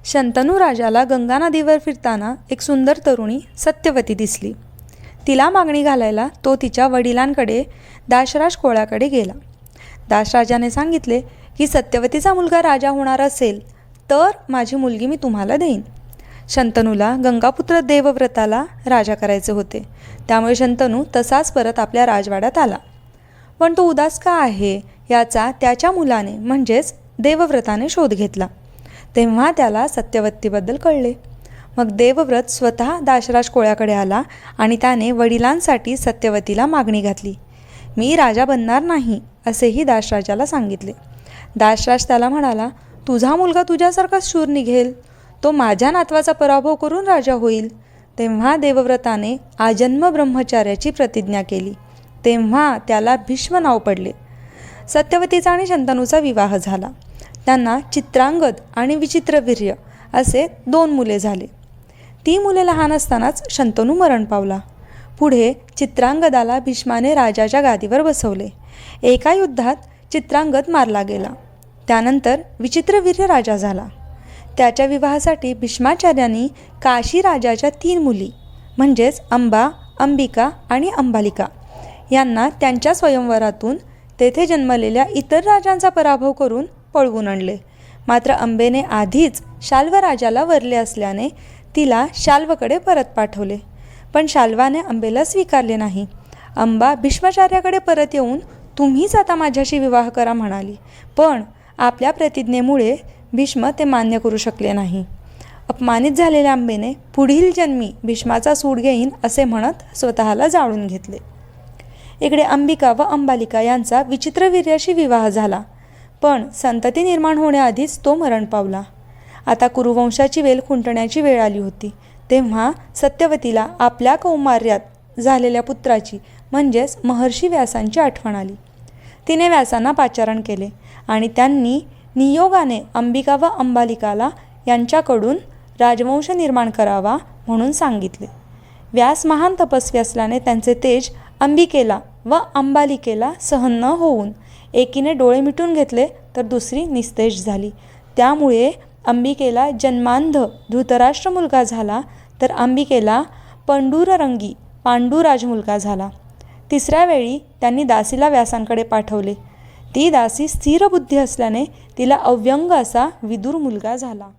शंतनू राजाला गंगा नदीवर फिरताना एक सुंदर तरुणी सत्यवती दिसली. तिला मागणी घालायला तो तिच्या वडिलांकडे दाशराज कोळ्याकडे गेला. दाशराजाने सांगितले की सत्यवतीचा मुलगा राजा होणार असेल तर माझी मुलगी मी तुम्हाला देईन. शंतनूला गंगापुत्र देवव्रताला राजा करायचे होते, त्यामुळे शंतनू तसाच परत आपल्या राजवाड्यात आला. पण तो उदास का आहे याचा त्याच्या मुलाने म्हणजेच देवव्रताने शोध घेतला. तेव्हा त्याला सत्यवतीबद्दल कळले. मग देवव्रत स्वतः दाशराज कोळ्याकडे आला आणि त्याने वडिलांसाठी सत्यवतीला मागणी घातली. मी राजा बनणार नाही असेही दाशराजाला सांगितले. दाशराज त्याला म्हणाला, तुझा मुलगा तुझ्यासारखाच शूर निघेल, तो माझ्या नातवाचा पराभव करून राजा होईल. तेव्हा देवव्रताने आजन्म ब्रह्मचार्याची प्रतिज्ञा केली. तेव्हा त्याला भीष्म नाव पडले. सत्यवतीचा आणि शंतनूचा विवाह झाला. त्यांना चित्रांगद आणि विचित्रवीर्य असे 2 मुले झाले. ती मुले लहान असतानाच शंतनू मरण पावला. पुढे चित्रांगदाला भीष्माने राजाच्या गादीवर बसवले. एका युद्धात चित्रांगद मारला गेला. त्यानंतर विचित्रवीर्य राजा झाला. त्याच्या विवाहासाठी भीष्माचार्यांनी काशी राजाच्या 3 मुली म्हणजेच अंबा, अंबिका आणि अंबालिका यांना त्यांच्या स्वयंवरातून तेथे जन्मलेल्या इतर राजांचा पराभव करून पळवून आणले. मात्र अंबेने आधीच शाल्व राजाला वरले असल्याने तिला शाल्वकडे परत पाठवले. पण शाल्वाने अंबेला स्वीकारले नाही. अंबा भीष्माचार्याकडे परत येऊन तुम्हीच आता माझ्याशी विवाह करा म्हणाली. पण आपल्या प्रतिज्ञेमुळे भीष्म ते मान्य करू शकले नाही. अपमानित झालेल्या अंबेने पुढील जन्मी भीष्माचा सूड घेईन असे म्हणत स्वतःला जाळून घेतले. इकडे अंबिका व अंबालिका यांचा विचित्रवीर्याशी विवाह झाला, पण संतती निर्माण होण्याआधीच तो मरण पावला. आता कुरुवंशाची वेल खुंटण्याची वेळ आली होती. तेव्हा सत्यवतीला आपल्या कौमार्यात झालेल्या पुत्राची म्हणजेच महर्षी व्यासांची आठवण आली. तिने व्यासांना पाचारण केले आणि त्यांनी नियोगाने अंबिका व अंबालिकाला यांच्याकडून राजवंश निर्माण करावा म्हणून सांगितले. व्यास महान तपस्वी असल्याने त्यांचे तेज अंबिकेला व अंबालिकेला सहन न होऊन एकीने डोळे मिटून घेतले तर दुसरी निस्तेज झाली. त्यामुळे अंबिकेला जन्मांध धृतराष्ट्र मुलगा झाला, तर अंबिकेला पंडूररंगी पांडुराज मुलगा झाला. 3ऱ्या वेळी त्यांनी दासीला व्यासांकडे पाठवले. ती दासी स्थिर बुद्धी असल्याने तिला अव्यंग असा विदुर मुलगा झाला.